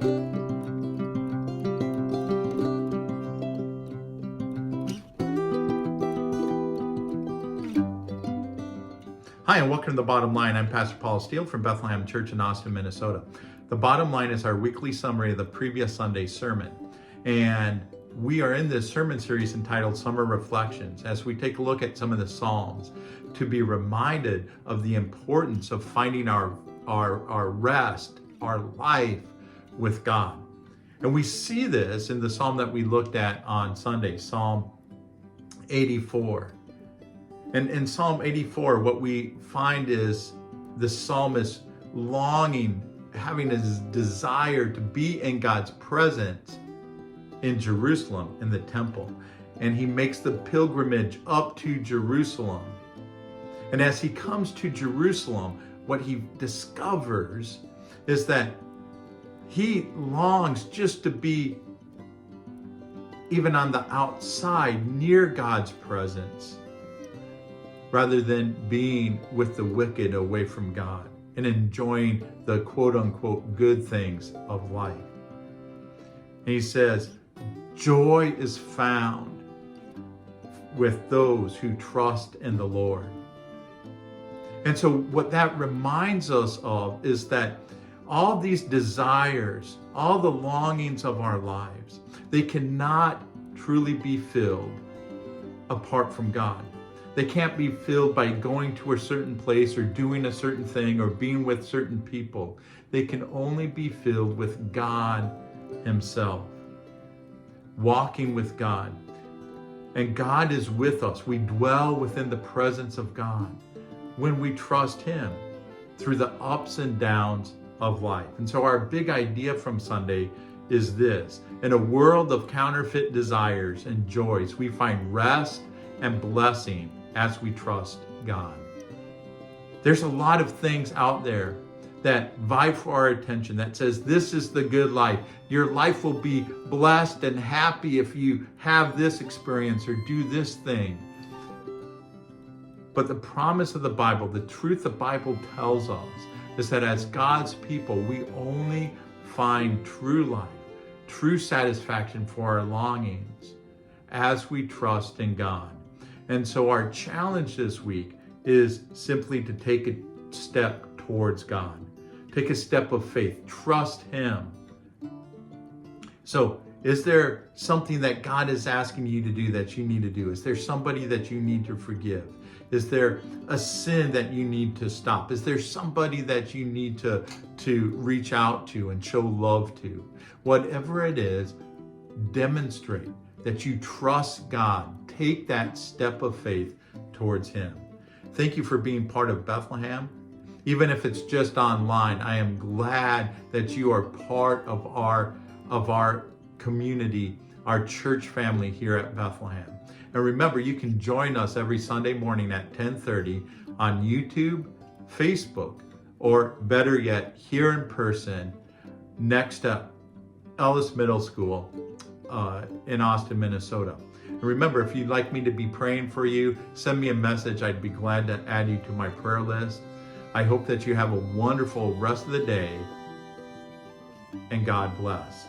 Hi, and welcome to The Bottom Line. I'm Pastor Paul Steele from Bethlehem Church in Austin, Minnesota. The Bottom Line is our weekly summary of the previous Sunday's sermon. And we are in this sermon series entitled Summer Reflections as we take a look at some of the Psalms to be reminded of the importance of finding our rest, our life with God. And we see this in the Psalm that we looked at on Sunday, Psalm 84. And in Psalm 84, what we find is the psalmist longing, having his desire to be in God's presence in Jerusalem, in the temple. And he makes the pilgrimage up to Jerusalem. And as he comes to Jerusalem, what he discovers is that he longs just to be even on the outside near God's presence, rather than being with the wicked away from God and enjoying the quote unquote good things of life. And he says, joy is found with those who trust in the Lord. And so what that reminds us of is that all these desires, all the longings of our lives, they cannot truly be filled apart from God. They can't be filled by going to a certain place or doing a certain thing or being with certain people. They can only be filled with God Himself, walking with God. And God is with us. We dwell within the presence of God when we trust Him through the ups and downs of life. And so our big idea from Sunday is this: in a world of counterfeit desires and joys, we find rest and blessing as we trust God. There's a lot of things out there that vie for our attention, that says this is the good life. Your life will be blessed and happy if you have this experience or do this thing. But the promise of the Bible, the truth the Bible tells us, is that as God's people, we only find true life, true satisfaction for our longings as we trust in God. And so our challenge this week is simply to take a step towards God. Take a step of faith. Trust Him. So, is there something that God is asking you to do that you need to do? Is there somebody that you need to forgive? Is there a sin that you need to stop? Is there somebody that you need to reach out to and show love to? Whatever it is, demonstrate that you trust God. Take that step of faith towards Him. Thank you for being part of Bethlehem. Even if it's just online, I am glad that you are part of our community, our church family here at Bethlehem. And remember, you can join us every Sunday morning at 10:30 on YouTube, Facebook, or better yet, here in person next to Ellis Middle School in Austin, Minnesota. And remember, if you'd like me to be praying for you, send me a message. I'd be glad to add you to my prayer list. I hope that you have a wonderful rest of the day, and God bless.